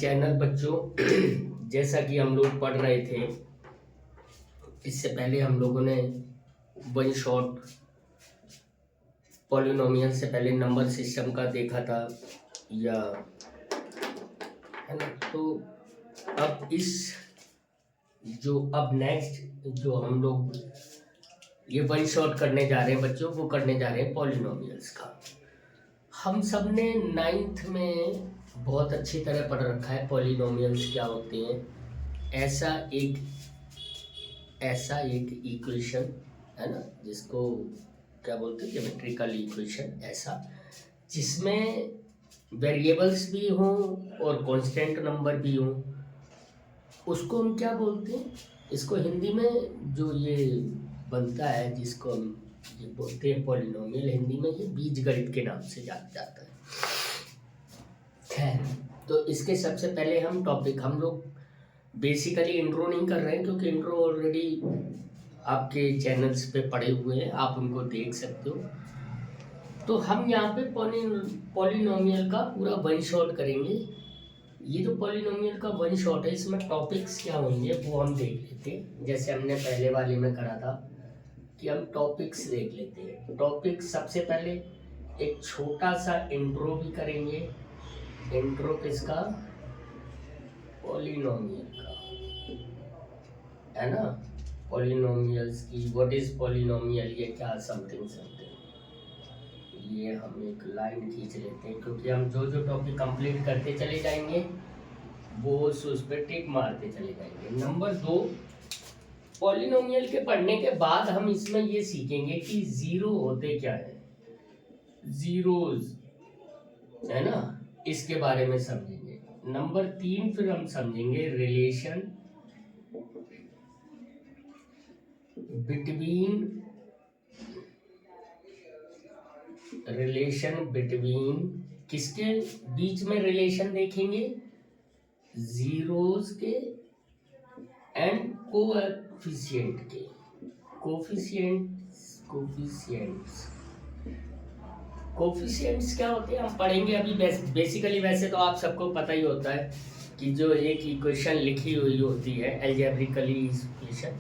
Channel बच्चों। जैसा कि हम लोग पढ़ रहे थे, इससे पहले हम लोगों ने वन शॉट पॉलिनोमियल से पहले नंबर सिस्टम का देखा था, या है ना। तो अब अब नेक्स्ट जो हम लोग ये वन शॉट करने जा रहे हैं बच्चों, वो करने जा रहे हैं पॉलिनोमियल्स का। हम सब ने 9th में बहुत अच्छी तरह पढ़ रखा है पॉलिनोमियल्स क्या होते हैं। ऐसा एक इक्वेशन है ना, जिसको क्या बोलते हैं, ज्योमेट्रिकल इक्वेशन, ऐसा जिसमें वेरिएबल्स भी हों और कांस्टेंट नंबर भी हों, उसको हम क्या बोलते हैं। इसको हिंदी में जो ये बनता है, जिसको हम ये बोलते हैं पॉलिनोमियल, हिंदी में ये बीजगणित के नाम से जाना जाता है। खैर, तो इसके सबसे पहले हम लोग बेसिकली इंट्रो नहीं कर रहे हैं, क्योंकि इंट्रो ऑलरेडी आपके चैनल्स पे पड़े हुए हैं, आप उनको देख सकते हो। तो हम यहाँ पे पॉलिनोमियल का पूरा वन शॉट करेंगे। ये जो पॉलिनोमियल का वन शॉट है, इसमें टॉपिक्स क्या होंगे वो हम देख लेते हैं। जैसे हमने पहले वाले में करा था कि हम टॉपिक्स देख लेते हैं। टॉपिक सबसे पहले एक छोटा सा इंट्रो भी करेंगे। इंट्रो किसका? पॉलिनोमियल का, है ना। पॉलिनोमियल्स की व्हाट इज पॉलिनोमियल, ये क्या, समथिंग समथिंग। ये हम एक लाइन खींच लेते हैं, क्योंकि हम जो जो टॉपिक कंप्लीट करते चले जाएंगे वो उस पर टिक मारते चले जाएंगे। नंबर 2, पॉलिनोमियल के पढ़ने के बाद हम इसमें ये सीखेंगे कि जीरो होते क्या है, जीरोज, है ना, इसके बारे में समझेंगे। नंबर 3 फिर हम समझेंगे रिलेशन बिटवीन किसके बीच में रिलेशन देखेंगे, जीरोज के एंड कोएफिशिएंट के। कोफिशिएंट्स क्या होते हैं हम पढ़ेंगे अभी। बेसिकली वैसे तो आप सबको पता ही होता है कि जो एक इक्वेशन लिखी हुई होती है, एल्जेब्रिकली इक्वेशन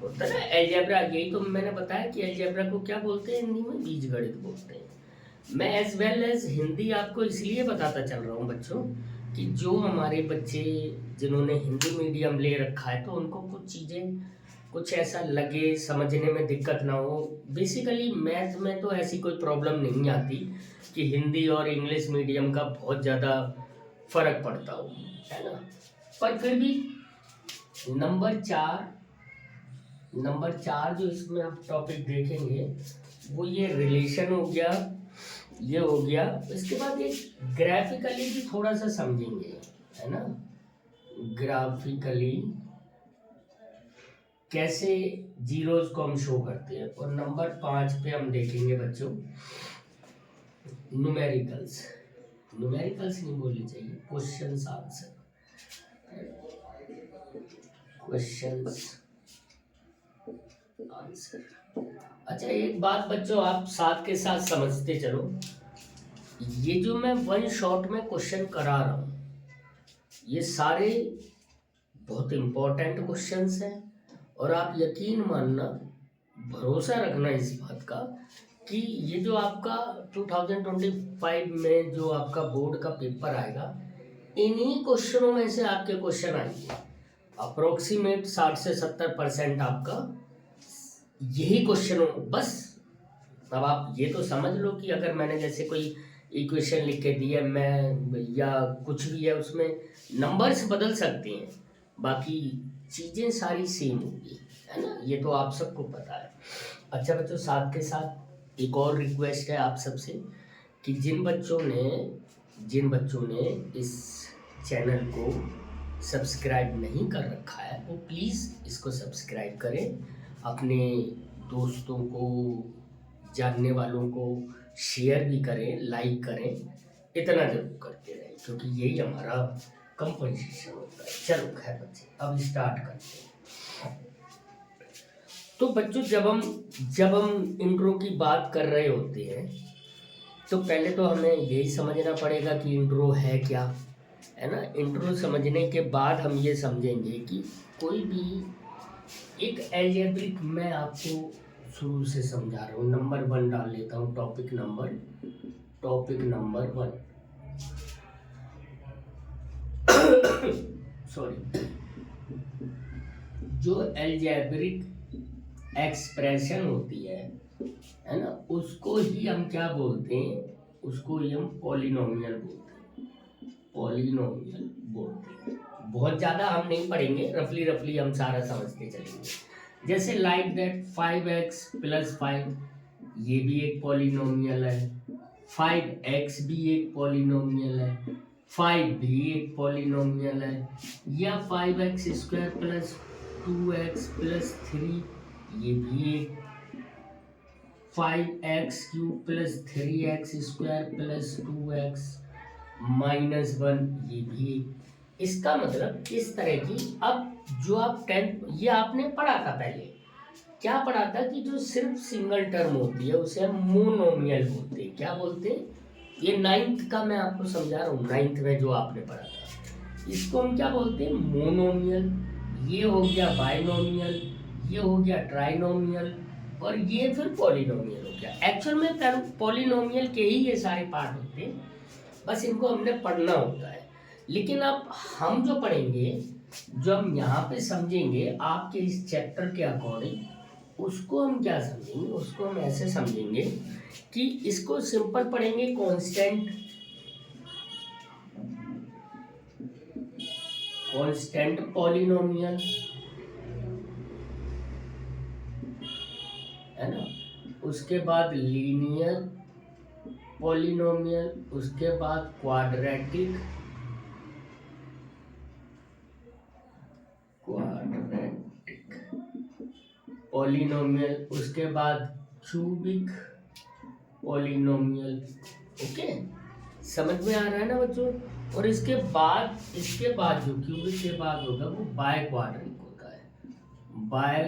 होता है ना, एल्जेब्रा। यही तो मैंने बताया कि एल्जेब्रा को क्या बोलते हैं हिंदी में, बीजगणित बोलते हैं। मैं एज वेल एज हिंदी आपको इसलिए बताता चल रहा हूँ बच्चों, कि जो हमारे बच्चे जिन्होंने हिंदी मीडियम ले रखा है, तो उनको कुछ चीज़ें कुछ ऐसा लगे, समझने में दिक्कत ना हो। बेसिकली मैथ में तो ऐसी कोई प्रॉब्लम नहीं आती कि हिंदी और इंग्लिश मीडियम का बहुत ज़्यादा फर्क पड़ता हो, है ना। पर फिर भी नंबर चार जो इसमें हम टॉपिक देखेंगे वो ये रिलेशन हो गया, ये हो गया। इसके बाद एक ग्राफिकली भी थोड़ा सा समझेंगे, है ना, ग्राफिकली कैसे जीरोज को हम शो करते हैं। और नंबर 5 पे हम देखेंगे बच्चों न्यूमेरिकल्स नहीं बोलनी चाहिए, क्वेश्चंस आंसर, अच्छा, एक बात बच्चों आप साथ के साथ समझते चलो, ये जो मैं वन शॉट में क्वेश्चन करा रहा हूँ, ये सारे बहुत इंपॉर्टेंट क्वेश्चंस हैं। और आप यकीन मानना, भरोसा रखना इस बात का कि ये जो आपका 2025 में जो आपका बोर्ड का पेपर आएगा, इन्हीं क्वेश्चनों में से आपके क्वेश्चन आएंगे। अप्रोक्सीमेट 60 से 70% आपका यही क्वेश्चन हो। बस अब आप ये तो समझ लो कि अगर मैंने जैसे कोई इक्वेशन लिख के दी है, मैं या कुछ भी है, उसमें नंबर्स बदल सकते हैं, बाकी चीज़ें सारी सेम होगी, है ना। ये तो आप सबको पता है। अच्छा बच्चों, साथ के साथ एक और रिक्वेस्ट है आप सबसे कि जिन बच्चों ने इस चैनल को सब्सक्राइब नहीं कर रखा है, वो प्लीज़ इसको सब्सक्राइब करें, अपने दोस्तों को, जानने वालों को शेयर भी करें, लाइक करें, इतना जरूर करते रहें, क्योंकि यही हमारा कंपनसेशन होता है। चलो खैर बच्चे, अब स्टार्ट करते हैं। तो बच्चों, जब हम इंट्रो की बात कर रहे होते हैं, तो पहले तो हमें यही समझना पड़ेगा कि इंट्रो है क्या, है ना। इंट्रो समझने के बाद हम ये समझेंगे कि कोई भी एक एल्जेब्रिक, मैं आपको शुरू से समझा रहा हूँ। नंबर 1 डाल लेता हूँ, टॉपिक नंबर 1। सॉरी। जो एल्जेब्रिक एक्सप्रेशन होती है ना, उसको ही हम क्या बोलते हैं, उसको ही हम पॉलिनोमियल बोलते हैं। बहुत ज़्यादा हम नहीं पढ़ेंगे, रफली हम सारा समझते चलेंगे। जैसे लाइक दैट 5x + 5, ये भी एक पॉलिनोमियल है। 5x भी एक पॉलिनोमियल है। 5 भी एक पॉलिनोमियल है। या 5x² + 2x + 3, ये भी एक। 5x³ + 3x² + 2x - 1, ये भी एक। इसका मतलब इस तरह की, अब जो आप 10, ये आपने पढ़ा था पहले, क्या पढ़ा था कि जो सिर्फ सिंगल टर्म होती है उसे हम मोनोमियल बोलते हैं। क्या बोलते हैं? ये 9th का मैं आपको समझा रहा हूँ, 9th में जो आपने पढ़ा था, इसको हम क्या बोलते हैं? मोनोमियल। ये हो गया बाइनोमियल, ये हो गया ट्राइनोमियल, और ये फिर पॉलिनोमियल हो गया। एक्चुअल में पॉलिनोमियल के ही ये सारे पार्ट होते हैं, बस इनको हमने पढ़ना होता है। लेकिन अब हम जो पढ़ेंगे, जो हम यहाँ पे समझेंगे आपके इस चैप्टर के अकॉर्डिंग, उसको हम क्या समझेंगे, उसको हम ऐसे समझेंगे कि इसको सिंपल पढ़ेंगे, कांस्टेंट पॉलिनोमियल, है ना। उसके बाद लीनियर पॉलिनोमियल, उसके बाद क्वाड्रेटिक पॉलिनोमियल, उसके बाद क्यूबिक पॉलिनोमियल। ओके, समझ में आ रहा है ना बच्चों? और इसके बाद जो क्यूबिक के बाद होगा वो बाय क्वाड्रिक होता है। बाय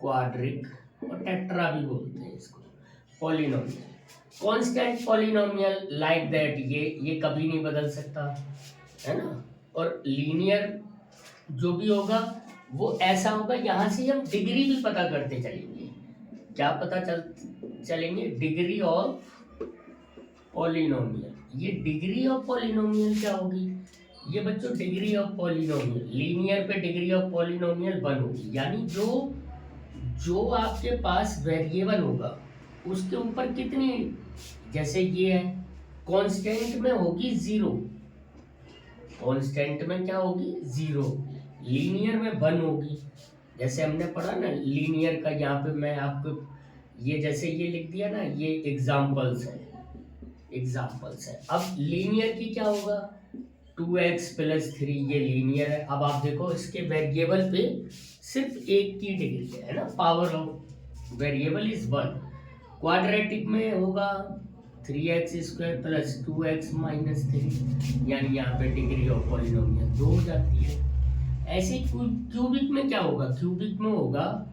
क्वाड्रिक और टेट्रा भी बोलते हैं इसको, polynomial. Constant polynomial like that, ये कभी नहीं बदल सकता, है ना। और लीनियर जो भी होगा वो ऐसा होगा, यहाँ से हम डिग्री भी पता करते चलेंगे। क्या पता चलेंगे? Degree of polynomial. ये डिग्री ऑफ पॉलिनोमियल क्या होगी? ये बच्चों डिग्री ऑफ पॉलिनोमियल, लीनियर पे डिग्री ऑफ पॉलिनोमियल 1 होगी। यानी जो आपके पास वेरिएबल होगा उसके ऊपर कितनी, जैसे ये है, कांस्टेंट में होगी 0, कांस्टेंट में क्या होगी? 0। लीनियर में 1 होगी। जैसे हमने पढ़ा ना लीनियर का, यहाँ पे मैं आपको ये जैसे ये लिख दिया ना, ये एग्जाम्पल्स है। अब लीनियर की क्या होगा? 2x + 3, ये लीनियर है। अब आप देखो इसके वेरिएबल पे सिर्फ एक की डिग्री है ना, power of variable is 1। Quadratic में होगा 3x² + 2x - 3, यानी यहाँ पे डिग्री ऑफ पॉलिनोमियल 2 हो जाती है। ऐसे क्यूबिक में क्या होगा? क्यूबिक में होगा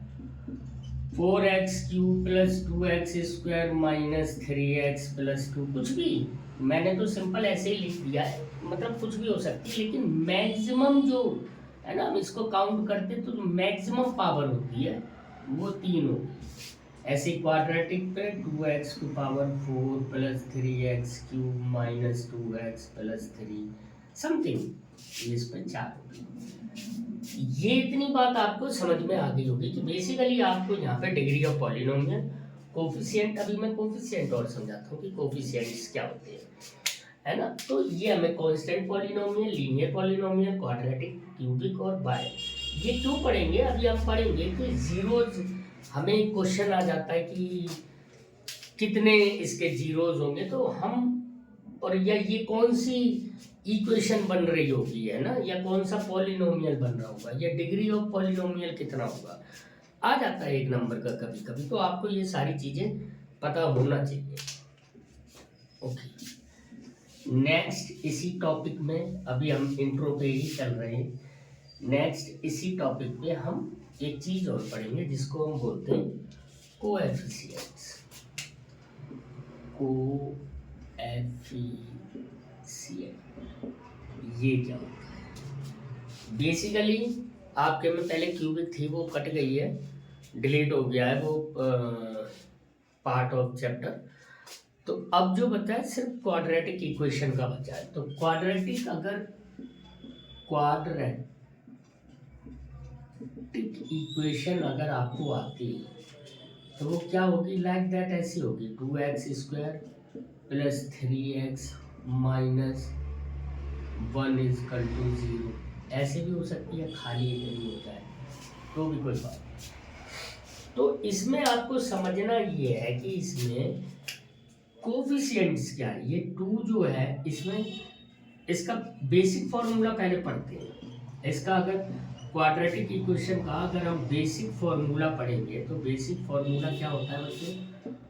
4x³ + 2x² - 3x + 2, कुछ भी। मैंने तो सिंपल ऐसे ही लिख दिया है, मतलब कुछ भी हो सकती है, लेकिन मैक्सिमम जो है ना, हम इसको काउंट करते तो जो मैक्सिमम पावर होती है वो 3 होगी। ऐसे क्वाड्रेटिक पे 2x⁴ + 3x³ - 2x + 3 समथिंग, इस पे 4 होगी। ये इतनी बात आपको समझ में आ गई होगी कि बेसिकली आपको यहाँ पे डिग्री ऑफ पॉलिनोमियल, कोफिशिएंट, अभी मैं कोफिशिएंट और समझाता हूँ कि कोफिशिएंट्स क्या होते हैं, है ना। तो ये हमें constant polynomial, linear polynomial, quadratic, cubic और बाय, ये क्यों पढ़ेंगे? अभी हम पढ़ेंगे कि जीरोज, हमें क्वेश्चन आ जाता है कि कितने इसके जीरोज होंगे, तो हम, और या ये कौन सी इक्वेशन बन रही होगी, है ना, या कौन सा पॉलिनोमियल बन रहा होगा, या डिग्री ऑफ पॉलिनोमियल कितना होगा, आ जाता है एक नंबर का कभी कभी। तो आपको ये सारी चीजें पता होना चाहिए। ओके, नेक्स्ट इसी टॉपिक में, अभी हम इंट्रो पे ही चल रहे हैं, नेक्स्ट इसी टॉपिक पे हम एक चीज और पढ़ेंगे जिसको हम बोलते हैं कोएफिशिएंट्स। कोएफिशिएंट, ये क्या होता है। बेसिकली आपके में पहले क्यूबिक थी वो कट गई है, डिलीट हो गया है वो पार्ट ऑफ चैप्टर। तो अब जो बचा है सिर्फ क्वाड्रेटिक इक्वेशन का बचा है। तो क्वाड्रेटिक इक्वेशन अगर आपको आती है तो वो क्या होगी, लाइक दैट ऐसी होगी, 2x² plus 3x minus 1 is equal to 0। ऐसे भी हो सकती है, खाली इधर ही होता है तो भी कोई बात नहीं। तो इसमें आपको समझना ये है कि इसमें कोफिशिएंट्स क्या है। ये 2 जो है इसमें इसका बेसिक फॉर्मूला पहले पढ़ते हैं। इसका अगर क्वाड्रेटिक इक्वेशन का अगर हम बेसिक फॉर्मूला पढ़ेंगे तो बेसिक फॉर्मूला क्या होता है बच्चों,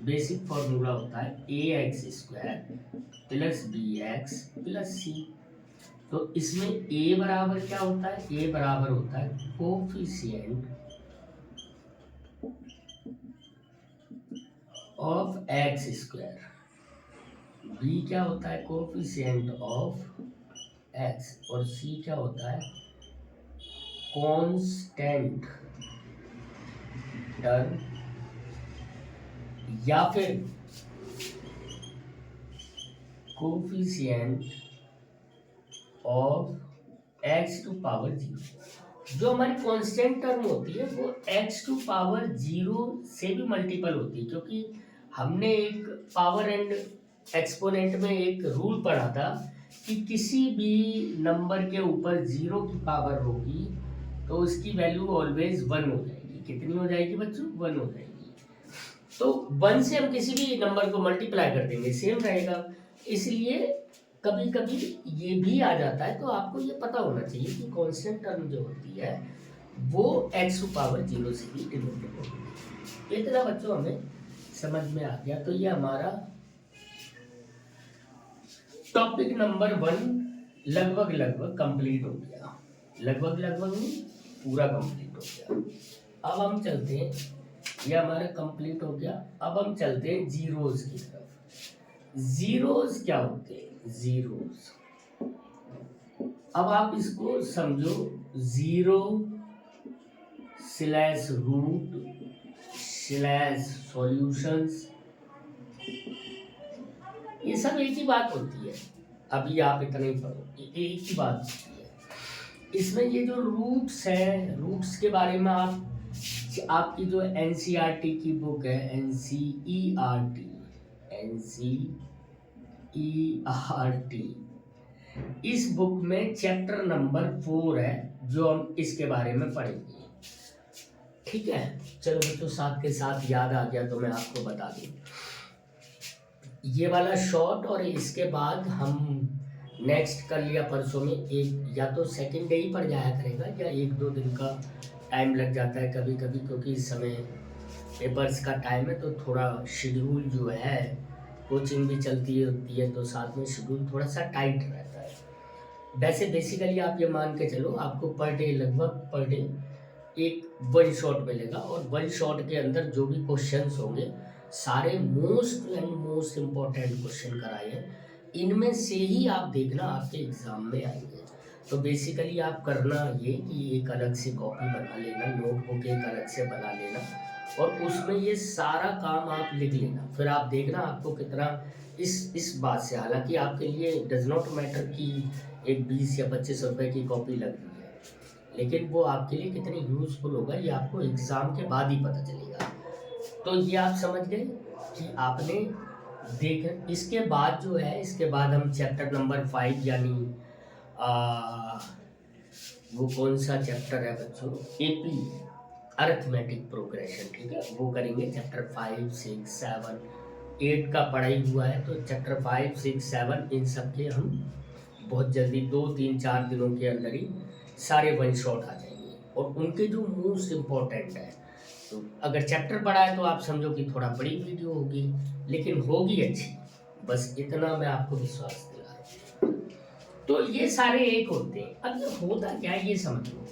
बेसिक फॉर्मूला होता है ax² plus bx plus c। तो इसमें a बराबर क्या होता है, a बराबर होता है कोफिशिएंट ऑफ x², b क्या होता है कोफिशिएंट ऑफ x, और c क्या होता है कांस्टेंट टर्म, या फिर coefficient of x to power 0। जो हमारी कांस्टेंट टर्म होती है वो x टू पावर 0 से भी मल्टीपल होती है, क्योंकि हमने एक पावर एंड एक्सपोनेंट में एक रूल पढ़ा था कि किसी भी नंबर के ऊपर 0 की पावर होगी तो उसकी वैल्यू ऑलवेज 1 हो जाएगी। कितनी हो जाएगी बच्चों, 1 हो जाएगी। तो 1 से हम किसी भी नंबर को मल्टीप्लाई कर देंगे, सेम रहेगा। इसलिए कभी कभी ये भी आ जाता है, तो आपको ये पता होना चाहिए कि कांस्टेंट टर्म जो होती है वो x टू पावर 0 से भी डिनोटेड होगी। इतना बच्चों हमें समझ में आ गया। तो ये हमारा टॉपिक नंबर 1 लगभग कंप्लीट हो गया, लगभग पूरा कंप्लीट हो गया। अब हम चलते हैं, ये हमारा कंप्लीट हो गया। अब हम चलते हैं जीरोस की तरफ। जीरोस क्या होते हैं, जीरोस, अब आप इसको समझो, 0 स्लैश रूट स्लैश सॉल्यूशंस, ये सब एक ही बात होती है। अभी आप इतना ही पढ़ो, एक ही बात होती है। इसमें ये जो रूट्स हैं, रूट्स के बारे में आपकी जो एनसीईआरटी की बुक है, एनसीईआरटी इस बुक में चैप्टर नंबर 4 है जो हम इसके बारे में पढ़ेंगे। ठीक है, चलो बच्चों, साथ के साथ याद आ गया तो मैं आपको बता दूं, ये वाला शॉर्ट, और इसके बाद हम नेक्स्ट कल या परसों में एक या तो सेकेंड डे ही पढ़ जाया करेगा, या 1-2 दिन का टाइम लग जाता है कभी कभी, क्योंकि इस समय पेपर्स का टाइम है तो थोड़ा शेड्यूल जो है, कोचिंग भी चलती होती है तो साथ में शेड्यूल थोड़ा सा टाइट रहता है। वैसे बेसिकली आप ये मान के चलो, आपको पर डे लगभग पर डे एक 1 शॉट मिलेगा, और 1 शॉट के अंदर जो भी क्वेश्चंस होंगे सारे मोस्ट इम्पोर्टेंट क्वेश्चन कराए हैं। इनमें से ही आप देखना आपके एग्जाम में आएंगे। तो बेसिकली आप करना ये कि एक अलग से कॉपी बना लेना, नोटबुक एक अलग से बना लेना, और उसमें ये सारा काम आप लिख लेना। फिर आप देखना आपको कितना इस बात से, हालांकि आपके लिए डज नॉट मैटर कि एक 20 या 25 रुपए की कॉपी लग रही है, लेकिन वो आपके लिए कितनी यूजफुल होगा ये आपको एग्ज़ाम के बाद ही पता चलेगा। तो ये आप समझ गए कि आपने देख, इसके बाद जो है, इसके बाद हम चैप्टर नंबर 5 यानी वो कौन सा चैप्टर है बच्चों, एपी अरिथमेटिक प्रोग्रेशन, ठीक है, वो करेंगे। चैप्टर 5, 6, 7, 8 का पढ़ाई हुआ है, तो चैप्टर 5, 6, 7 इन सब के हम बहुत जल्दी 2, 3, 4 दिनों के अंदर ही सारे 1 शॉट आ जाएंगे, और उनके जो मोस्ट इम्पोर्टेंट है। तो अगर चैप्टर पढ़ा है तो आप समझो कि थोड़ा बड़ी वीडियो होगी, लेकिन होगी अच्छी, बस इतना मैं आपको विश्वास दिला रहा हूँ। तो ये सारे एक होते हैं। अब ये होता क्या है ये समझ लो,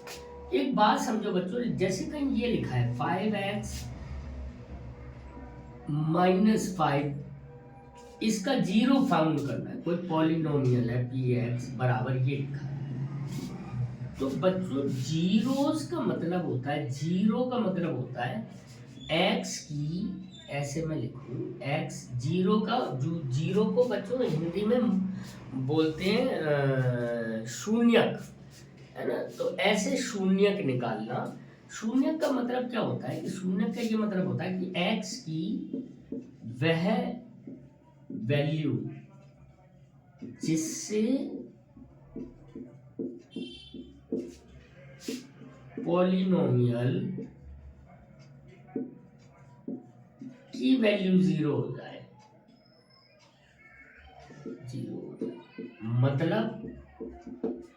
एक बात समझो बच्चों, जैसे कहीं ये लिखा है 5x - 5 इसका जीरो फाउंड करना है, कोई पॉलिनोमियल है पी एक्स बराबर ये लिखा है। तो बच्चों जीरोस का मतलब होता है, जीरो का मतलब होता है एक्स की, ऐसे मैं लिखूं एक्स जीरो का, जो जीरो को बच्चों हिंदी में बोलते हैं शून्यक, है ना। तो ऐसे शून्यक निकालना, शून्यक का मतलब क्या होता है कि शून्यक का ये मतलब होता है कि एक्स की वह वैल्यू जिससे पॉलिनोमियल की वैल्यू जीरो हो जाए, जीरो।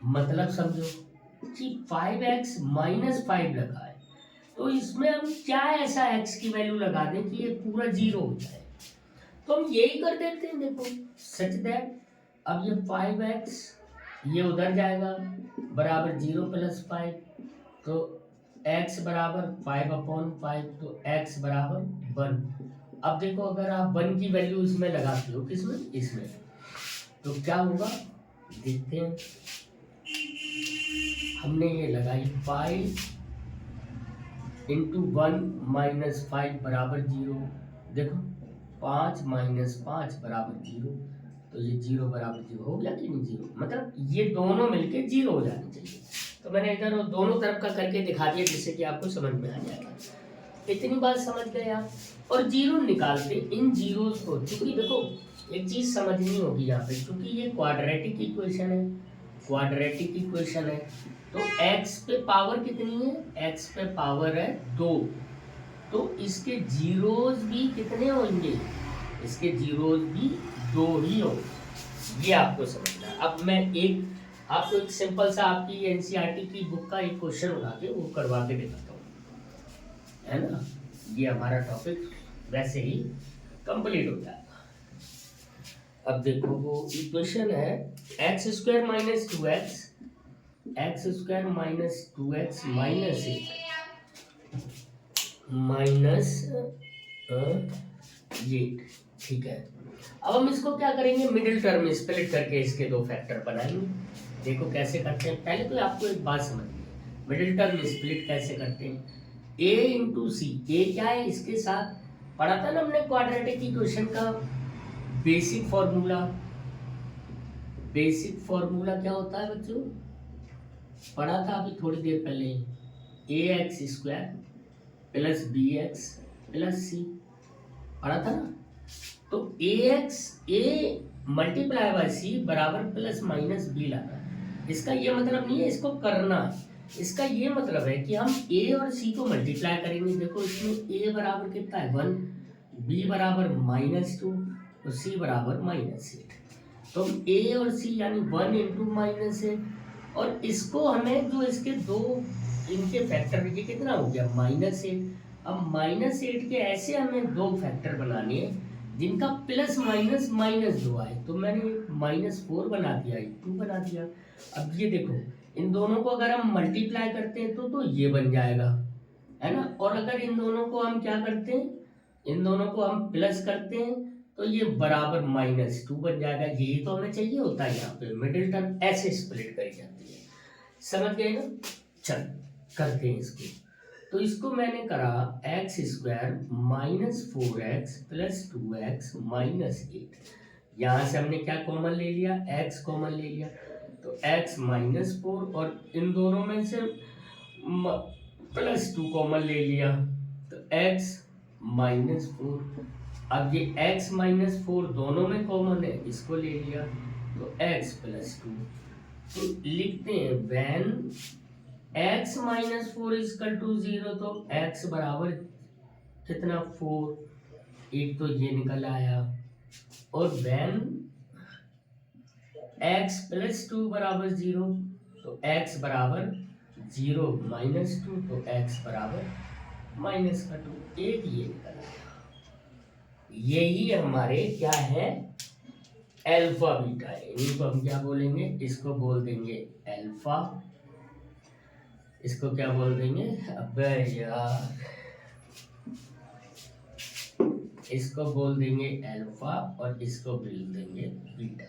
मतलब समझो कि 5x माइनस 5 लगा है, तो इसमें हम क्या ऐसा x की वैल्यू लगा दें कि ये पूरा जीरो हो जाए। तो हम यही कर देते हैं, देखो सच दैट अब ये 5x ये उधर जाएगा बराबर 0 प्लस 5, तो x बराबर 5/5, तो x बराबर 1। अब देखो अगर आप 1 की वैल्यू इसमें लगाते हो, किसमें, इसमें, तो क्या होगा देखते हैं। हमने ये लगाई 5 इंटू 1 माइनस 5 बराबर 0। देखो 5 माइनस 5 बराबर 0, तो ये 0 बराबर 0 हो गया कि नहीं, 0 मतलब ये दोनों मिलके 0 हो जाने चाहिए। तो मैंने इधर दोनों तरफ का करके दिखा दिया जिससे कि आपको समझ में आ जाएगा। इतनी बात समझ गए आप। और जीरो निकालते इन जीरोस को, क्योंकि देखो एक चीज समझनी होगी यहाँ पे, क्योंकि ये क्वाड्रेटिक इक्वेशन है, क्वाड्रेटिक इक्वेशन है, तो x पे पावर कितनी है, x पे पावर है 2, तो इसके जीरोस भी कितने होंगे, इसके जीरोस भी 2 ही होंगे। ये आपको समझना है। अब मैं आपको एक सिंपल सा आपकी एनसीईआरटी की बुक का एक क्वेश्चन उठा के वो करवा के दिखाता हूँ, है ना। ये हमारा टॉपिक वैसे ही कंप्लीट हो जाएगा। अब देखो वो इक्वेशन है x square minus 2x, x square minus 2x minus 8 minus ये, ठीक है। अब हम इसको क्या करेंगे, मिडिल टर्म में स्प्लिट करके इसके दो फैक्टर बनाएंगे। देखो कैसे करते हैं, पहले तो आपको एक बात समझनी है, मिडिल टर्म स्प्लिट कैसे करते हैं। a इंटू सी, ए क्या है, इसके साथ पढ़ा था ना हमने क्वाड्रेटिक इक्वेशन का बेसिक फॉर्मूला। बेसिक फॉर्मूला क्या होता है बच्चों, पढ़ा था अभी थोड़ी देर पहले, a x square plus b x plus c, पढ़ा था ना। तो a x a multiply by c बराबर प्लस माइनस बी लाना है। इसका ये मतलब नहीं है इसको करना है, इसका ये मतलब है कि हम a और c को मल्टीप्लाई करेंगे। देखो इसमें a बराबर कितना है 1, b बराबर -2 और c बराबर -8। तो हम a और c यानी 1 इंटू -8, और इसको हमें जो इसके दो इनके फैक्टर, ये कितना हो गया -8। अब -8 के ऐसे हमें दो फैक्टर बनाने हैं जिनका प्लस माइनस माइनस 2 आए, तो मैंने -4 बना दिया, 2 बना दिया। अब ये देखो इन दोनों को अगर हम मल्टीप्लाई करते हैं तो ये बन जाएगा, है ना। और अगर इन दोनों को हम क्या करते हैं, इन दोनों को हम प्लस करते हैं तो ये बराबर -2 बन जाएगा। यही तो हमें चाहिए होता है, यहाँ पे मिडिल टर्म ऐसे स्प्लिट करी जाती है, समझ गए ना। चल करते हैं इसको। तो इसको मैंने करा x square -4x plus 2x -8, यहाँ से हमने क्या कॉमन ले लिया, x कॉमन ले लिया, तो x -4 और इन दोनों में से +2 कॉमन ले लिया, तो x -4। अब ये x -4 दोनों में कॉमन है, इसको ले लिया, तो x +2। तो लिखते हैं व्हेन x -4 इक्वल टू 0, तो x बराबर कितना 4, एक तो ये निकल आया। और व्हेन x +2 बराबर 0, तो x बराबर 0 -2, तो x बराबर -2, एक ये निकल आया। यही हमारे क्या है, अल्फा बीटा है। इनको हम क्या बोलेंगे, इसको बोल देंगे अल्फा, इसको क्या बोल देंगे, अबे यार इसको बोल देंगे अल्फा और इसको बोल देंगे बीटा।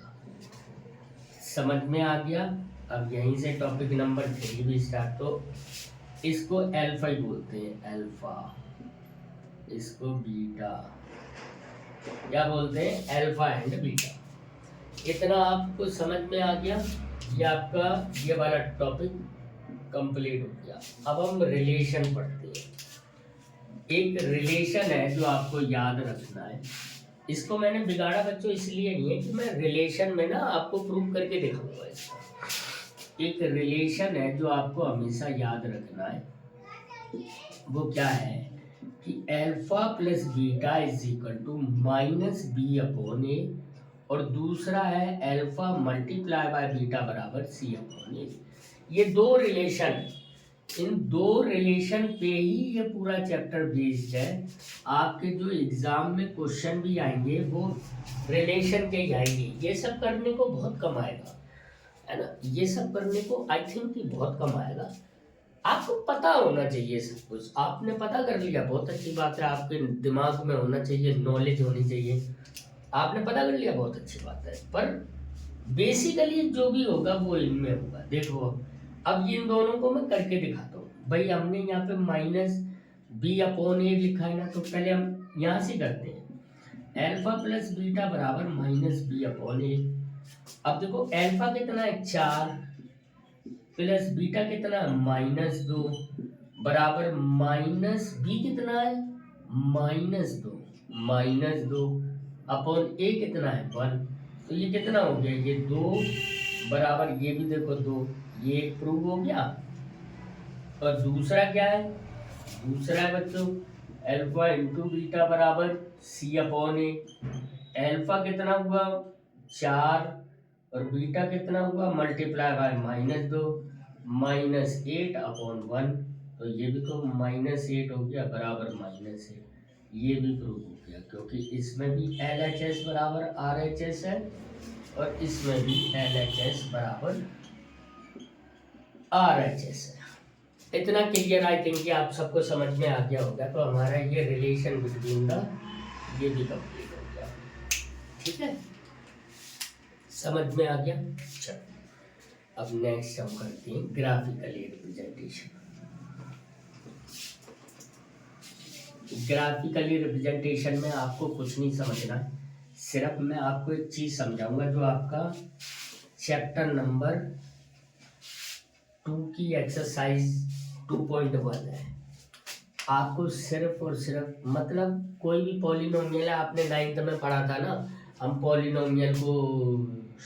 समझ में आ गया। अब यहीं से टॉपिक नंबर 3 भी स्टार्ट। तो इसको अल्फा ही बोलते हैं, अल्फा, इसको बीटा, क्या बोलते हैं, अल्फा एंड बीटा। इतना आपको समझ में आ गया। ये आपका ये वाला टॉपिक कंप्लीट हो गया। अब हम रिलेशन पढ़ते हैं। एक रिलेशन है जो आपको याद रखना है। इसको मैंने बिगाड़ा बच्चों इसलिए नहीं है कि मैं रिलेशन में ना आपको प्रूव करके दिखाऊंगा इसका। एक रिलेशन है जो आपको हमेशा याद रखना है। वो क्या है कि alpha plus beta is equal to minus b upon a, और दूसरा है अल्फा मल्टीप्लाई बाय बीटा बराबर सी अपॉन ए। ये दो रिलेशन, इन दो रिलेशन पे ही ये पूरा चैप्टर बेस्ड है। आपके जो एग्जाम में क्वेश्चन भी आएंगे वो रिलेशन के ही आएंगे। ये सब करने को बहुत कम आएगा, है ना। ये सब करने को आई थिंक कि बहुत कम आएगा। आपको पता होना चाहिए सब कुछ। आपने पता कर लिया, बहुत अच्छी बात है। आपके दिमाग में होना चाहिए, नॉलेज होनी चाहिए। आपने पता कर लिया, बहुत अच्छी बात है। पर बेसिकली जो भी होगा वो इनमें होगा। देखो अब इन दोनों को मैं करके दिखाता हूँ। भाई हमने यहाँ पे माइनस बी अपॉन ए लिखा है ना, तो पहले हम यहाँ से करते हैं। अल्फा प्लस बीटा बराबर माइनस बी अपॉन ए। अब देखो अल्फा कितना है 4, प्लस बीटा कितना है -2, बराबर माइनस बी कितना है -2 अपॉन ए कितना है 1। तो ये कितना हो गया, ये 2 बराबर ये भी देखो 2, ये एक प्रूव हो गया। और दूसरा क्या है, दूसरा है बच्चों अल्फा इंटू बीटा बराबर सी अपॉन ए। अल्फा कितना हुआ 4 और बीटा कितना हुआ मल्टीप्लाई बाय -2 -8 अपॉन 1। तो ये भी तो -8 हो गया बराबर -8। ये भी प्रूव हो गया क्योंकि इसमें भी LHS बराबर RHS है और इसमें भी LHS बराबर RHS है। इतना क्लियर आई थिंक कि आप सबको समझ में आ गया होगा। तो हमारा ये रिलेशन बिटवीन द ये भी कंप्लीट हो गया। ठीक है, समझ में आ गया। चलो अब नेक्स्ट हम करते हैं ग्राफिकली रिप्रेजेंटेशन। ग्राफिकली रिप्रेजेंटेशन में आपको कुछ नहीं समझना है, सिर्फ मैं आपको एक चीज समझाऊंगा जो आपका चैप्टर नंबर 2 की एक्सरसाइज 2.1 है। आपको सिर्फ और सिर्फ मतलब कोई भी पॉलिनोमियल है, आपने 9th में पढ़ा था ना, हम पॉलिनोमियल को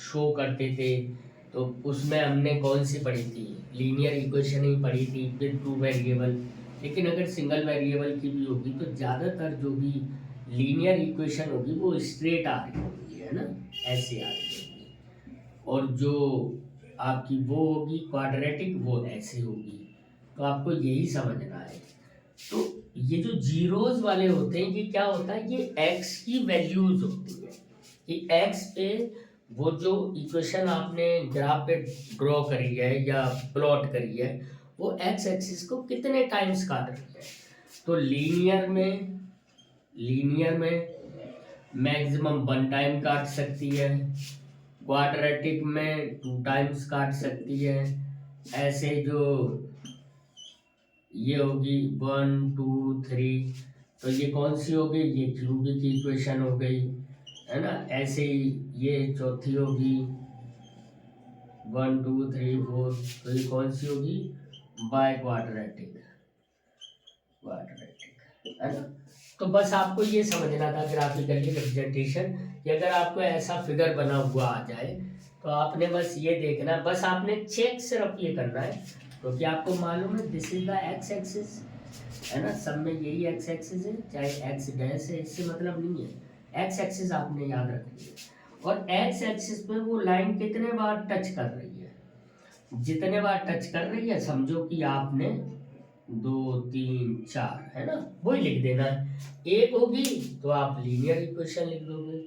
शो करते थे। तो उसमें हमने कौन सी पढ़ी थी, लीनियर इक्वेशन ही पढ़ी थी विद 2 वेरिएबल। लेकिन अगर सिंगल वेरिएबल की भी होगी तो ज़्यादातर जो भी लीनियर इक्वेशन होगी वो स्ट्रेट आ रही होगी, है ना, ऐसे आ रही होगी। और जो आपकी वो होगी क्वाड्रेटिक, वो ऐसे होगी। तो आपको यही समझना है। तो ये जो जीरोज वाले होते हैं ये क्या होता है, ये एक्स की वैल्यूज होती है। कि एक्स पे वो जो इक्वेशन आपने ग्राफ पे ड्रॉ करी है या प्लॉट करी है वो एक्स एक्सिस को कितने टाइम्स काट रही है। तो लीनियर में मैक्सिमम 1 टाइम काट सकती है, क्वाड्रेटिक में 2 टाइम्स काट सकती है। ऐसे जो ये होगी 1 2 3, तो ये कौन सी हो गई, ये क्यूबिक इक्वेशन हो गई, है ना। ऐसे ही ये चौथी होगी 1 2 3 4, तो ये कौन सी होगी बाय क्वाड्रेटिक, है ना। तो बस आपको ये समझना था ग्राफिकली रिप्रेजेंटेशन कि अगर आपको ऐसा फिगर बना हुआ आ जाए तो आपने बस ये देखना, बस आपने चेक सिर्फ ये करना है क्योंकि आपको मालूम है this is the x axis, है ना। सब में यही एक्स एक्सिस है, चाहे एक्स डैश है, इससे मतलब नहीं है। एक्स एक्सिस आपने याद रखनी है। और एक्स एक्सिस पे वो लाइन कितने बार टच कर रही है, जितने बार टच कर रही है समझो कि आपने 2 3 4, है ना, वही लिख देना है। एक होगी तो आप लीनियर इक्वेशन लिख दोगे,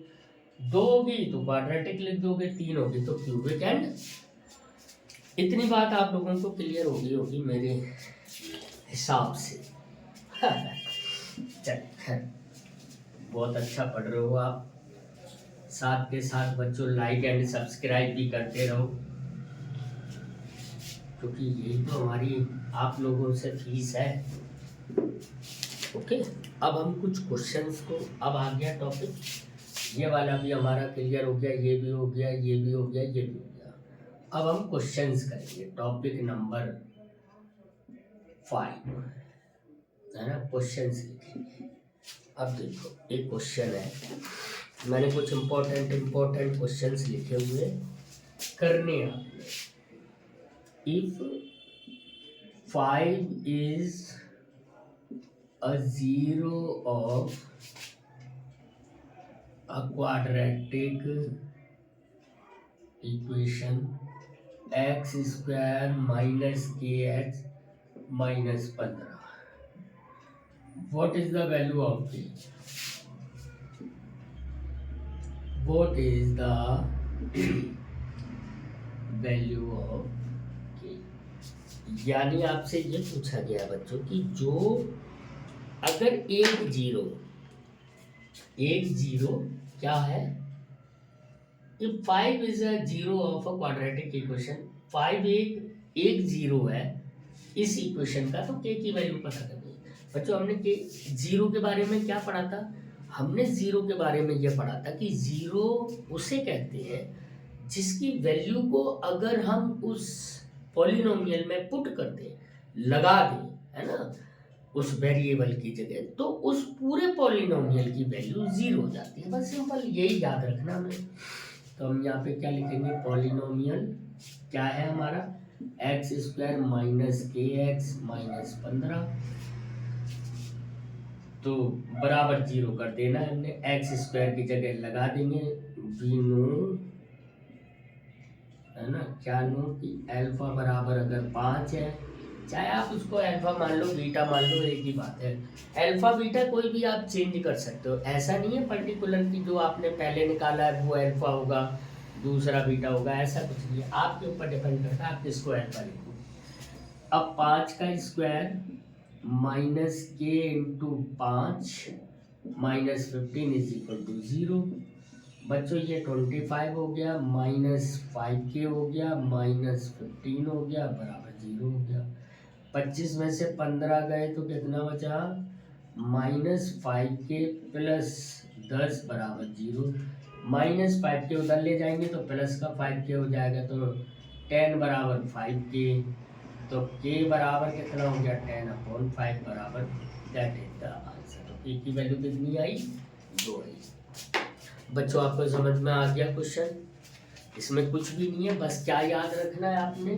2 होगी तो क्वाड्रेटिक लिख दोगे, 3 होगी तो क्यूबिक। एंड इतनी बात आप लोगों को क्लियर होगी मेरे हिसाब से। चल बहुत अच्छा पढ़ रहे हो आप। साथ के साथ बच्चों लाइक एंड सब्सक्राइब भी करते रहो, क्योंकि यही तो हमारी आप लोगों से फीस है। ओके, अब हम कुछ क्वेश्चंस को, अब आ गया टॉपिक, ये वाला भी हमारा क्लियर हो गया, ये भी हो गया, ये भी हो गया, ये भी हो गया। अब हम क्वेश्चंस करेंगे, टॉपिक नंबर 5 है ना, क्वेश्चंस लिखेंगे। अब देखो एक क्वेश्चन है, मैंने कुछ इम्पोर्टेंट क्वेश्चंस लिखे हुए करने हैं। If 5 is a zero of a quadratic equation x square minus kx minus 15, what is the value of k? What is the value of k? यानी आपसे ये पूछा गया बच्चों कि जो अगर एक जीरो क्या है, if 5 is a zero of a quadratic equation, 5 एक जीरो है इस इक्वेशन का, तो के की वैल्यू पता करनी है। बच्चों हमने के जीरो के बारे में क्या पढ़ा था, हमने जीरो के बारे में यह पढ़ा था कि जीरो उसे कहते हैं जिसकी वैल्यू को अगर हम उस पॉलिनोमियल में पुट कर दें, लगा दें, है ना, उस वेरिएबल की जगह, तो उस पूरे पॉलिनोमियल की वैल्यू जीरो हो जाती है। बस सिंपल यही याद रखना हमें। तो हम यहाँ पे क्या लिखेंगे, पॉलिनोमियल क्या है हमारा, एक्स स्क्वायर माइनस के एक्स माइनस 15, तो बराबर जीरो कर देना है हमने, एक्स स्क्वायर की जगह लगा देंगे वी नो, है ना, क्या नो कि अल्फा बराबर अगर 5 है, चाहे आप उसको अल्फा मान लो बीटा मान लो, एक ही बात है। अल्फा बीटा कोई भी आप चेंज कर सकते हो, ऐसा नहीं है पर्टिकुलर कि जो आपने पहले निकाला है वो अल्फा होगा दूसरा बीटा होगा, ऐसा कुछ नहीं है, आपके ऊपर डिपेंड करता है आप किसको अल्फा लिखो। अब 5 का स्क्वायर माइनस के into 5 minus 15 is equal to 0। बच्चों ये 25 हो गया, माइनस 5k हो गया, माइनस 15 हो गया, बराबर 0 हो गया। 25 में से 15 गए तो कितना बचा, माइनस 5k प्लस 10 बराबर 0। माइनस 5k उधर ले जाएंगे तो प्लस का 5k हो जाएगा, तो 10 बराबर 5k, तो k बराबर कितना हो गया, 10/5 बराबर, दैट इज द आंसर। तो k की वैल्यू कितनी आई, 2 आई। बच्चों आपको समझ में आ गया क्वेश्चन, इसमें कुछ भी नहीं है, बस क्या याद रखना है आपने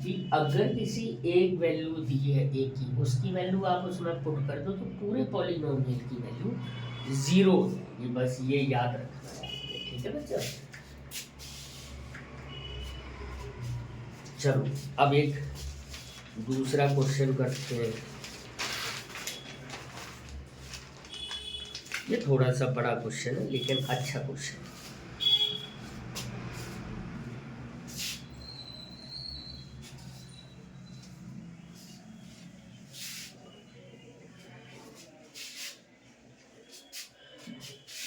कि अगर किसी एक वैल्यू दी है एक की, उसकी वैल्यू आप उसमें पुट कर दो तो पूरे पॉलिनोमियल की वैल्यू जीरो हो जाएगी, बस ये याद रखना है आपने, ठीक है बच्चों। चलो अब एक दूसरा क्वेश्चन करते हैं, ये थोड़ा सा बड़ा क्वेश्चन है लेकिन अच्छा क्वेश्चन है।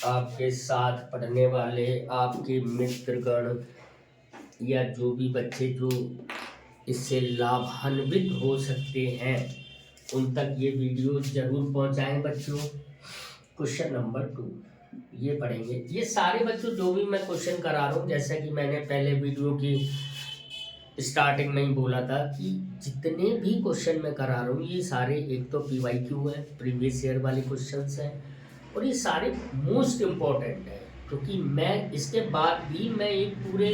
आपके साथ पढ़ने वाले आपके मित्रगण या जो भी बच्चे जो इससे लाभान्वित हो सकते हैं उन तक ये वीडियो जरूर पहुंचाएं बच्चों। क्वेश्चन नंबर 2 ये पढ़ेंगे, ये सारे बच्चों जो भी मैं क्वेश्चन करा रहा हूँ, जैसा कि मैंने पहले वीडियो की स्टार्टिंग में ही बोला था कि जितने भी क्वेश्चन मैं करा रहा हूँ ये सारे एक तो PYQ है, प्रीवियस ईयर वाले क्वेश्चंस हैं, और ये सारे मोस्ट इम्पॉर्टेंट है, क्योंकि मैं इसके बाद भी मैं एक पूरे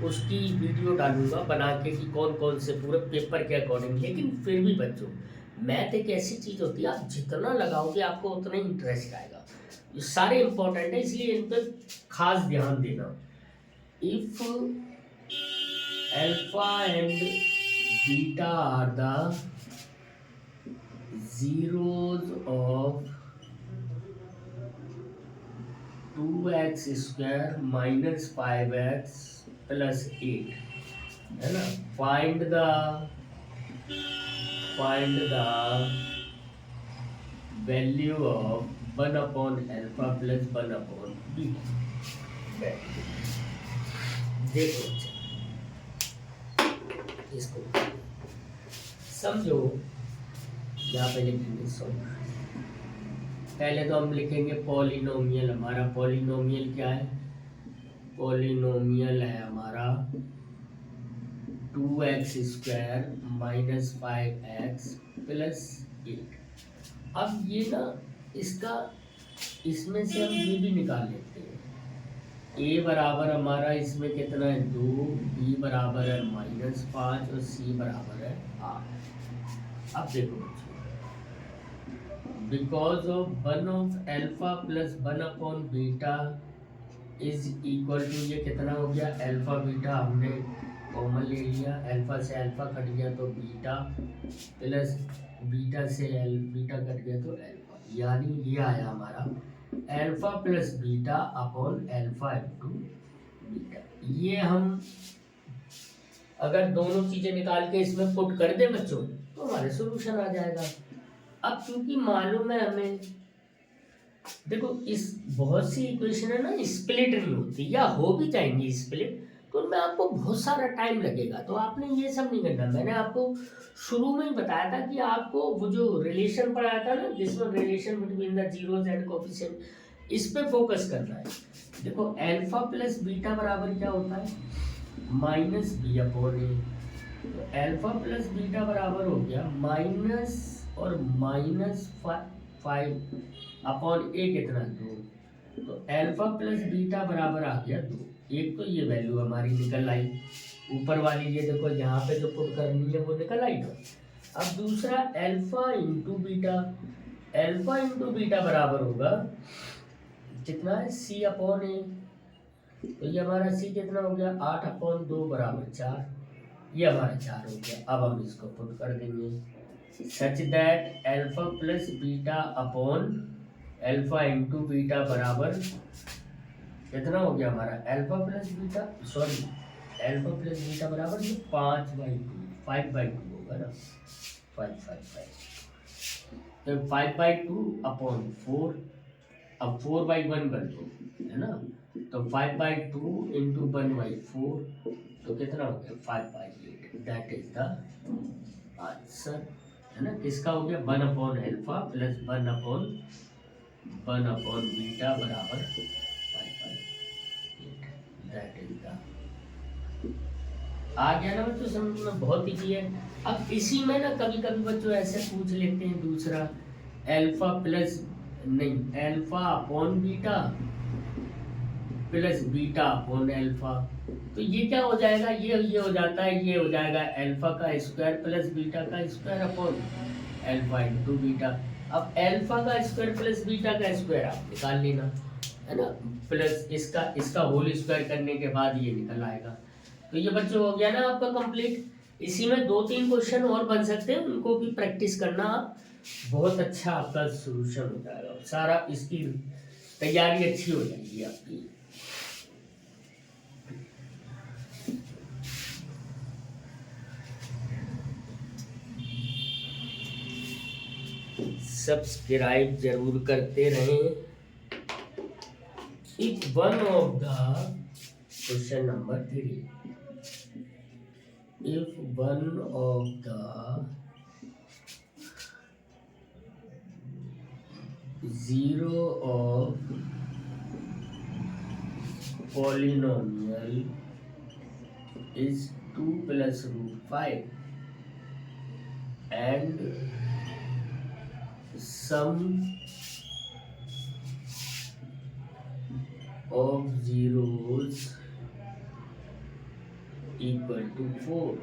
उसकी वीडियो डालूंगा बना के कि कौन कौन से पूरे पेपर के अकॉर्डिंग। लेकिन फिर भी बच्चों मैथ एक ऐसी चीज़ होती है, आप जितना लगाओगे आपको उतना ही इंटरेस्ट आएगा। ये सारे इम्पोर्टेंट है, इसलिए इन पर खास ध्यान देना। If alpha and beta are the zeros of 2x square minus 5x plus 8, है ना, find the value of 1 upon alpha plus 1 upon beta. देखो इसको समझो, यहाँ पे लिखेंगे सॉल्व। पहले तो हम लिखेंगे पॉलिनोमियल। हमारा पॉलिनोमियल क्या है? पॉलिनोमियल है हमारा 2x² माइनस 5x प्लस 8। अब ये ना इसका इसमें से हम ये भी निकाल लेते हैं। a बराबर हमारा इसमें कितना है 2, b बराबर है -5 और c बराबर है 8। अब देखो because of 1 of alpha plus 1 upon beta is equal to, ये कितना हो गया अल्फा बीटा हमने कॉमन ले लिया, अल्फा से अल्फा कट गया तो बीटा प्लस बीटा से बीटा कट गया तो अल्फा, यानी ये आया हमारा alpha plus beta upon alpha into beta. ये हम अगर दोनों चीजें निकाल के इसमें पुट कर दे बच्चों तो हमारे सोल्यूशन आ जाएगा। अब क्योंकि मालूम है हमें, देखो इस बहुत सी इक्वेशन है ना स्प्लिट नहीं होती, या हो भी जाएंगी स्प्लिट तो उनमें आपको बहुत सारा टाइम लगेगा। तो आपने ये सब नहीं करना। मैंने आपको शुरू में ही बताया था कि आपको वो जो रिलेशन पढ़ाया था ना, जिसमें relation between the zeros and coefficient, इस पे फोकस करना है। देखो अल्फा प्लस बीटा बराबर क्या होता है माइनस बी अपॉन ए। तो अल्फा प्लस बीटा बराबर हो गया माइनस और -5 अपॉन ए कितना 2। तो अल्फा प्लस बीटा बराबर आ गया 2। एक तो ये वैल्यू हमारी निकल आई, ऊपर वाली ये देखो यहाँ पे जो पुट करनी है वो निकल आई ना। अब दूसरा alpha into beta, alpha into beta बराबर होगा कितना है सी अपॉन ए। तो ये हमारा सी कितना हो गया 8 अपॉन 2 बराबर 4, ये हमारा 4 हो गया। अब हम इसको पुट कर देंगे सच that alpha plus beta upon alpha into beta बराबर कितना हो गया हमारा alpha plus beta, sorry alpha plus beta बराबर 5/2 होगा ना, 5 तो 5/2 अपॉन 4। अब 4/1 कर दो है ना, तो 5/2 इंटू 1/4 तो कितना हो गया 5/8। दैट इज द आंसर है ना। किसका हो गया 1 upon alpha plus 1 upon beta बराबर 5/8। दैट इज द, आ गया ना बच्चों समझ में, बहुत ईजी है। अब इसी में ना कभी कभी बच्चों ऐसे पूछ लेते हैं दूसरा अल्फा प्लस नहीं alpha upon beta plus beta upon alpha, तो ये क्या हो जाएगा ये हो जाता है, ये हो जाएगा अल्फा का स्क्वायर प्लस बीटा का square upon alpha into beta. अब अल्फा का स्क्वायर प्लस बीटा का स्क्वायर आप निकाल लेना है ना, प्लस इसका होल स्क्वायर करने के बाद ये निकल आएगा। तो ये बच्चों हो गया ना आपका कंप्लीट। इसी में 2-3 क्वेश्चन और बन सकते हैं, उनको भी प्रैक्टिस करना, बहुत अच्छा आपका सोल्यूशन हो जाएगा, सारा इसकी तैयारी अच्छी हो जाएगी आपकी। सब्सक्राइब जरूर करते रहें। If one of the question number 3, if one of the zero of polynomial is 2 plus √5 and sum of zeros equal to 4,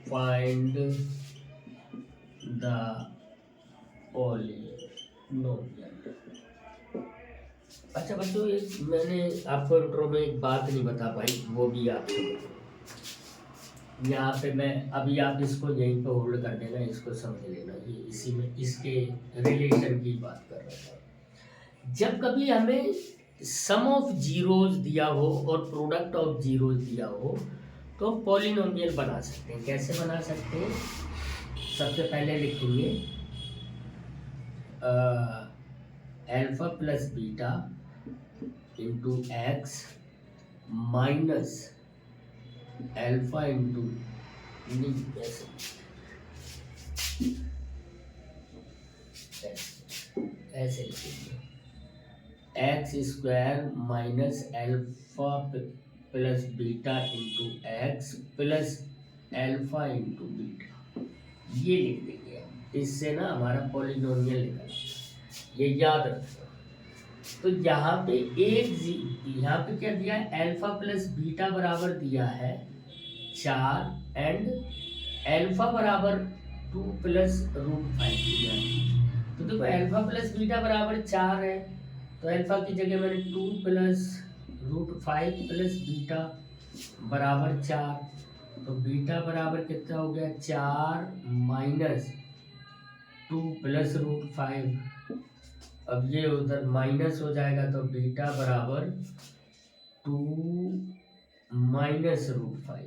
find the polynomial। अच्छा बच्चों, एक मैंने आपको इंट्रो में एक बात नहीं बता पाई, वो भी आपको यहाँ पे मैं अभी, आप इसको यहीं पे होल्ड कर देना, इसको समझ लेना। ये इसी में इसके रिलेशन की बात कर रहा था। जब कभी हमें सम ऑफ जीरोज दिया हो और प्रोडक्ट ऑफ जीरोज दिया हो तो हम पॉलिनोमियल बना सकते हैं। कैसे बना सकते हैं? सबसे पहले लिखेंगे alpha plus beta into x minus alpha into, नहीं ऐसे लिखेंगे x square minus alpha plus beta into x plus alpha into beta, ये लिख देंगे। इससे ना हमारा पॉलिनोमियल निकल, ये याद रखना। तो यहाँ पे यहाँ पे क्या दिया है, अल्फा प्लस बीटा बराबर दिया है 4 एंड अल्फा बराबर 2 प्लस रूट 5 दिया है। तो देखो अल्फा प्लस बीटा बराबर 4 है, तो अल्फा की जगह मैंने 2 प्लस रूट 5 प्लस बीटा बराबर 4, तो बीटा बराबर कितना हो गया 4 माइनस 2 प्लस रूट 5। अब ये उधर माइनस हो जाएगा, तो बीटा बराबर 2 माइनस रूट 5,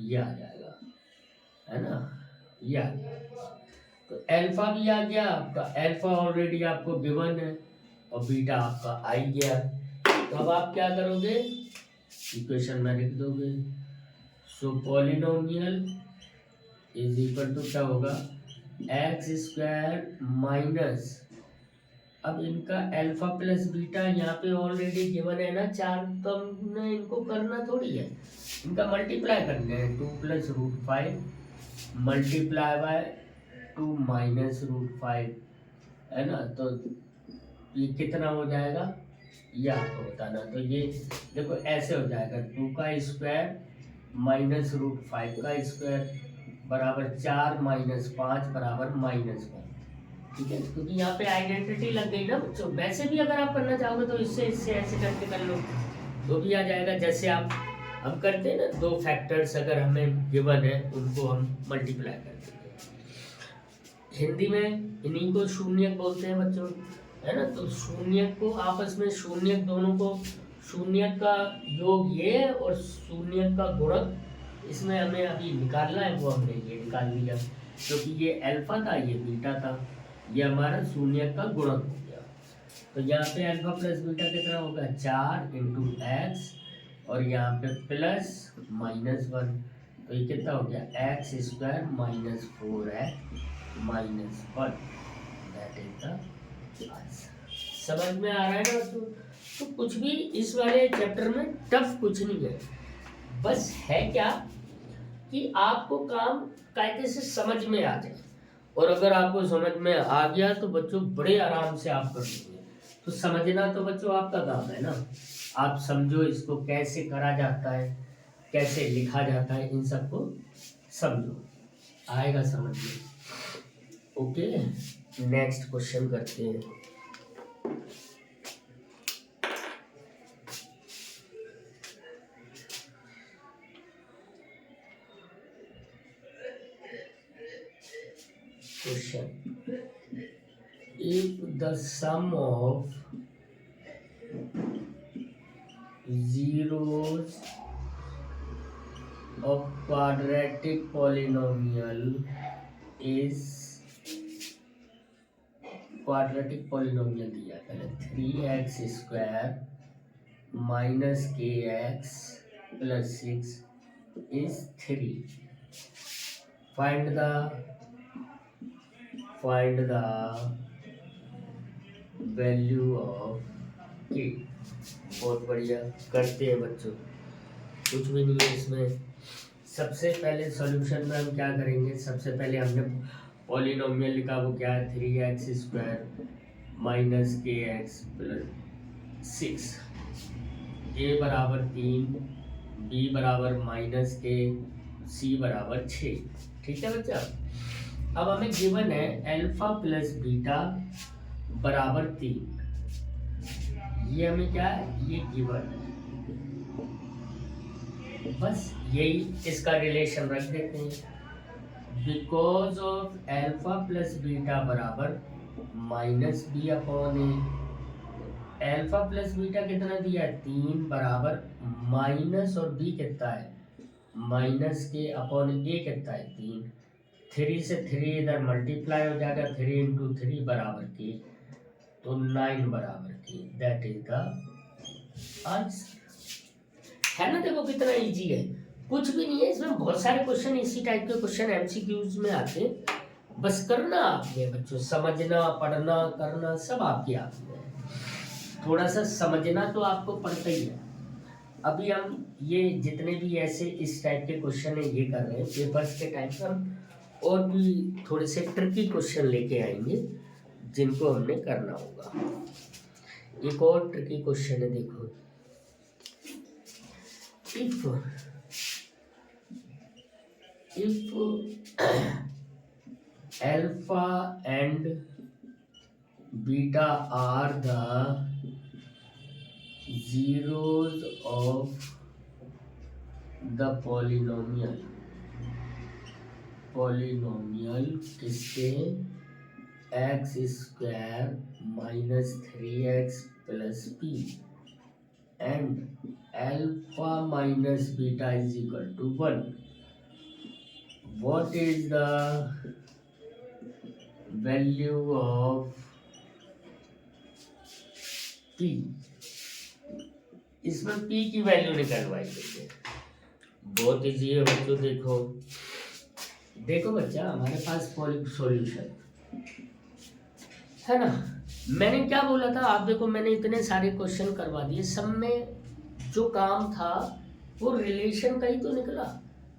ये आ जाएगा, है ना, ये आ जाएगा। तो अल्फा भी आ गया आपका, अल्फा ऑलरेडी आपको गिवन है और बीटा आपका आ ही गया। तो अब आप क्या करोगे, इक्वेशन में लिख दोगे। सो पॉलिनोमियल इज इक्वल टू क्या होगा, एक्स स्क्वायर माइनस, अब इनका अल्फा प्लस बीटा यहाँ पे ऑलरेडी गिवन है ना 4, तो हमने इनको करना थोड़ी है, इनका मल्टीप्लाई करना है। 2 plus root 5 multiply by 2 minus root 5, है ना। तो ये कितना हो जाएगा, ये आपको बताना। तो ये देखो ऐसे हो जाएगा, 2 का स्क्वायर माइनस रूट 5 का स्क्वायर बराबर 4 माइनस 5 बराबर -1, ठीक है। क्योंकि यहाँ पे आइडेंटिटी लग गई ना बच्चों। वैसे भी अगर आप करना चाहोगे तो इससे ऐसे करके कर लो, तो भी आ जाएगा। जैसे आप हम करते हैं ना, 2 फैक्टर्स अगर हमें गिवन है उनको हम मल्टीप्लाई कर देंगे। हिंदी में इन्हीं को शून्य बोलते हैं बच्चों, है ना। तो शून्य को आपस में, शून्य दोनों को, शून्य का योग ये है और शून्य का गुणक इसमें हमें अभी निकालना है, वो हमने ये निकाल लिया। क्योंकि ये अल्फा था, ये बीटा था, ये हमारा शून्य का गुणक हो गया। तो यहाँ पे अल्फा प्लस बीटा कितना होगा 4 इंटू एक्स, और यहाँ पे प्लस -1, तो ये कितना हो गया x square minus 4x-1, that is the answer. समझ में आ रहा है ना बच्चों। तो कुछ भी इस वाले चैप्टर में टफ कुछ नहीं है, बस है क्या कि आपको काम कायदे से समझ में आ जाए, और अगर आपको समझ में आ गया तो बच्चों बड़े आराम से आप कर लेंगे। तो समझना तो बच्चों आपका काम है ना, आप समझो इसको कैसे करा जाता है, कैसे लिखा जाता है, इन सबको समझो, आएगा समझ में। ओके, नेक्स्ट क्वेश्चन करते हैं। Question: if the sum of zeros of quadratic polynomial is, quadratic polynomial दिया पहले 3x square minus kx plus 6 is 3, find the value of k। बहुत बढ़िया, करते हैं बच्चों, कुछ भी नहीं है इसमें। सबसे पहले सॉल्यूशन में हम क्या करेंगे, सबसे पहले हमने पॉलिनोमियल लिखा, वो क्या है 3x square minus kx plus 6, a बराबर 3, b बराबर -k, c बराबर 6, ठीक है बच्चा। अब हमें गिवन है अल्फा प्लस बीटा बराबर 3, ये हमें क्या है, ये गिवन है, बस यही इसका रिलेशन रख देते हैं। Because of alpha plus beta बराबर -b/a, अल्फा प्लस बीटा कितना दिया है 3 बराबर माइनस, और b कितना है -k/a कितना है 3, 3 से 3 इधर मल्टीप्लाई हो जाएगा, 3 इंटू 3 बराबर की, तो 9 बराबर की, दैट इज द आंसर। है ना, देखो कितना इजी है, कुछ भी नहीं है इसमें। बहुत सारे क्वेश्चन इसी टाइप के क्वेश्चन एमसीक्यूज में आते हैं, बस करना आपने बच्चों, समझना, पढ़ना, करना सब आपके हाथ में है। थोड़ा सा समझना तो आपको पड़ता ही है। अभी हम ये जितने भी ऐसे इस टाइप के क्वेश्चन है ये कर रहे हैं पेपर्स के टाइम पर, हम और भी थोड़े से ट्रिकी क्वेश्चन लेके आएंगे जिनको हमने करना होगा। एक और ट्रिकी क्वेश्चन है, देखो, if alpha and beta are the zeros of the polynomial किसके, x square minus 3x plus p and alpha minus beta is equal to 1, what is the value of p? इसमें p की value निकलवाई देते हैं, बहुत easy है बच्चों। देखो देखो बच्चा, हमारे पास सॉल्यूशन है ना। मैंने क्या बोला था, आप देखो मैंने इतने सारे क्वेश्चन करवा दिए, सब में जो काम था वो रिलेशन का ही तो निकला।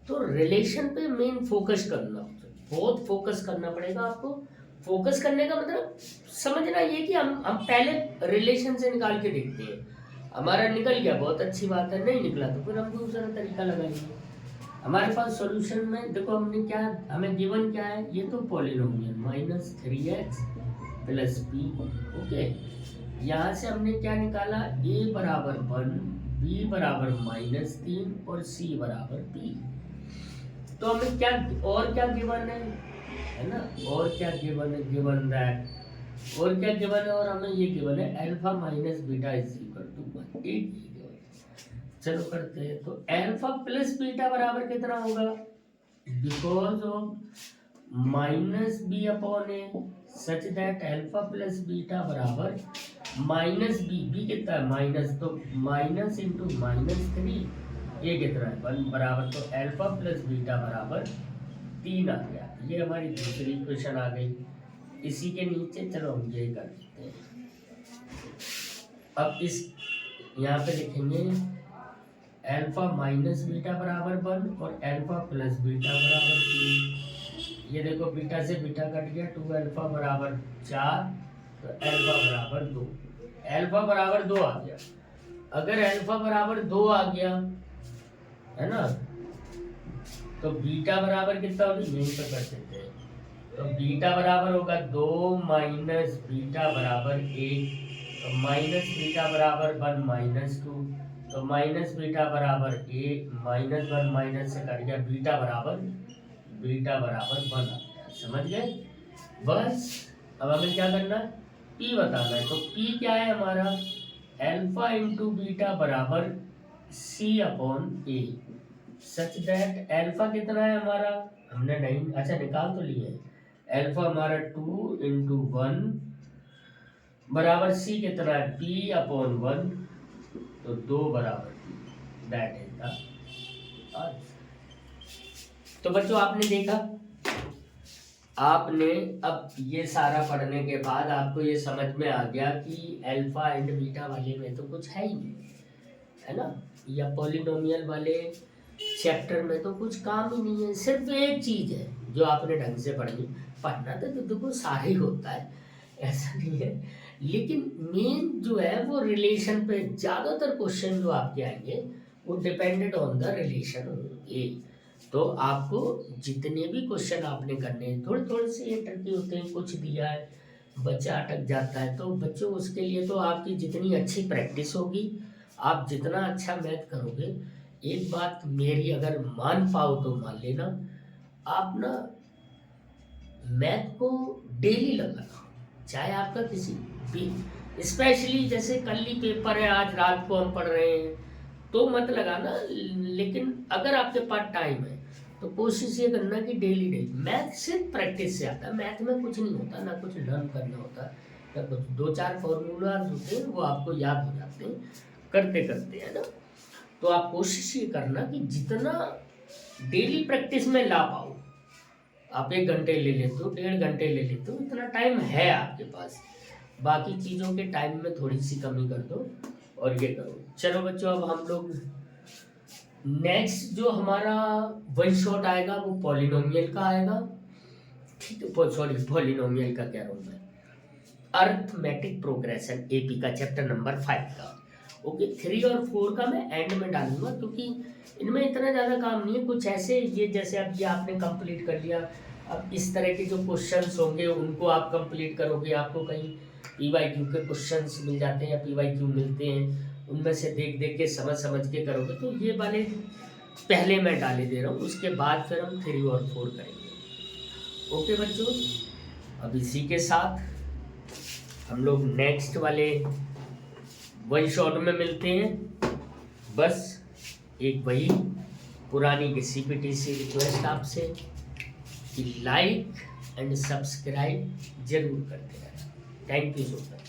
तो रिलेशन पे मेन फोकस करना, बहुत फोकस करना पड़ेगा आपको। फोकस करने का मतलब समझना ये कि हम पहले रिलेशन से निकाल के देखते हैं, हमारा निकल गया बहुत अच्छी बात है, नहीं निकला तो फिर हम दूसरा तरीका लगाएंगे। हमारे पास सॉल्यूशन में देखो हमने क्या, हमें गिवन क्या है, ये तो polynomial minus 3x plus P, okay. यहाँ से हमने क्या निकाला, a बराबर 1, b बराबर -3 और c बराबर p। तो हमें क्या और क्या गिवन है ना, और क्या गिवन है, गिवन दैट, और क्या गिवन है, और हमें ये गिवन है alpha minus beta is equal to 1। चलो करते हैं। तो अल्फा प्लस बीटा बराबर कितना होगा, because of minus b upon a such that alpha plus beta बराबर माइनस बी कितना है माइनस, तो माइनस इंटू -3, ये कितना है 1 बराबर, तो अल्फा प्लस बीटा बराबर 3 आ गया। ये हमारी दूसरी इक्वेशन आ गई। इसी के नीचे चलो हम ये कर देते हैं। अब इस यहाँ पे लिखेंगे अल्फा माइनस बीटा बराबर 1 और अल्फा प्लस बीटा बराबर 3। ये देखो बीटा से बीटा कट गया, 2 अल्फा बराबर 4, तो अल्फा बराबर 2, अल्फा बराबर 2 आ गया। अगर अल्फा बराबर 2 आ गया है ना, तो बीटा बराबर कितना होगा, यहीं पर कर देते हैं। तो बीटा बराबर होगा 2 माइनस बीटा बराबर 1, तो माइनस बीटा बराबर 1 -2, तो माइनस बीटा बराबर 1 -1 माइनस से कट गया, बीटा बराबर 1 आ गया। समझ गए बस। अब हमें क्या करना है, p बताना है। तो p क्या है हमारा, अल्फा इंटू बीटा बराबर c upon a, such that alpha कितना है हमारा, हमने नहीं, अच्छा निकाल तो लिए, अल्फा हमारा 2 इंटू 1 बराबर c कितना है p अपॉन 1, तो 2 बराबर 3, दैट इज द आंसर। तो बच्चों आपने देखा, आपने अब ये सारा पढ़ने के बाद आपको ये समझ में आ गया कि अल्फा एंड बीटा वाले में तो कुछ है ही नहीं, है ना, या पॉलिनोमियल वाले चैप्टर में तो कुछ काम ही नहीं है। सिर्फ एक चीज है जो आपने ढंग से पढ़ना तो देखो सारा ही होता है, ऐसा नहीं है, लेकिन मेन जो है वो रिलेशन पे ज़्यादातर क्वेश्चन जो आपके आएंगे वो डिपेंडेड ऑन द रिलेशन होंगे। तो आपको जितने भी क्वेश्चन आपने करने हैं, थोड़े थोड़े से ये ट्रिकी होते हैं, कुछ दिया है बच्चा अटक जाता है, तो बच्चों उसके लिए तो आपकी जितनी अच्छी प्रैक्टिस होगी, आप जितना अच्छा मैथ करोगे, एक बात मेरी अगर मान पाओ तो मान लेना, आप ना मैथ को डेली लगाना, चाहे आपका किसी भी, स्पेशली जैसे कल ही पेपर है, आज रात को हम पढ़ रहे हैं तो मत लगाना, लेकिन अगर आपके पास टाइम है तो कोशिश ये करना कि डेली डेली, मैथ सिर्फ प्रैक्टिस से आता है, मैथ में कुछ नहीं होता, ना कुछ लर्न करना होता, या कुछ 2-4 फॉर्मूलाज होते हैं वो आपको याद हो जाते हैं करते करते, है ना। तो आप कोशिश ये करना कि जितना डेली प्रैक्टिस में ला पाओ, आप 1 घंटे ले लेते हो, 1.5 घंटे ले लेते हो, इतना टाइम है आपके पास, बाकी चीज़ों के टाइम में थोड़ी सी कमी कर दो और ये करो। चलो बच्चों, अब हम लोग नेक्स्ट जो हमारा वन शॉट आएगा वो पॉलिनोमियल का आएगा, ठीक है, सॉरी पॉलिनोमियल का कह रहा हूँ मैं, अर्थमेटिक प्रोग्रेशन एपी का चैप्टर नंबर 5 का। ओके, 3 और 4 का मैं एंड में डालूंगा, क्योंकि इनमें इतना ज़्यादा काम नहीं है, कुछ ऐसे ये जैसे अब ये आपने कंप्लीट कर लिया, अब इस तरह के जो क्वेश्चंस होंगे उनको आप कंप्लीट करोगे, आपको कहीं PYQ के क्वेश्चंस मिल जाते हैं या PYQ मिलते हैं, उनमें से देख देख के समझ के करोगे, तो ये वाले पहले मैं डाले दे रहा हूँ, उसके बाद फिर हम 3 और 4 करेंगे। ओके बच्चों, अब इसी के साथ हम लोग नेक्स्ट वाले वन शॉट में मिलते हैं। बस एक वही पुरानी किसी CPT से रिक्वेस्ट आपसे कि लाइक एंड सब्सक्राइब जरूर करते रहना। Thank you so much.